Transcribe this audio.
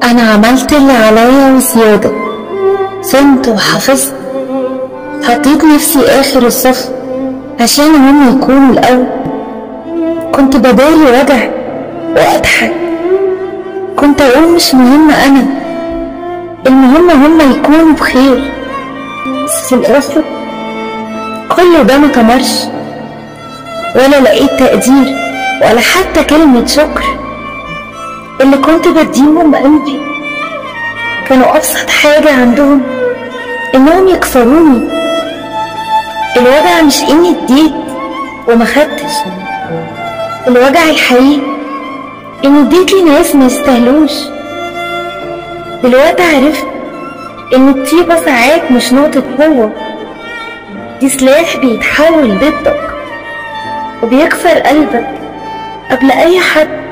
أنا عملت اللي عليا وزيادة، صمت وحفظت، حطيت نفسي آخر الصف عشان هم يكونوا الأول. كنت بداري وجع وأضحك، كنت أقول مش مهم أنا، المهم هم يكونوا بخير. بس في الآخر كل ده متمرش، ولا لقيت تقدير ولا حتى كلمة شكر. اللي كنت بديهم قلبي كانوا أبسط حاجة عندهم إنهم يكسروني. الوجع مش إني اديت وما خدتش، الوجع الحقيقي إني اديت لناس ما يستاهلوش. دلوقتي عرفت إن الطيبة ساعات مش نقطة قوة، دي سلاح بيتحول ضدك وبيكسر قلبك قبل أي حد.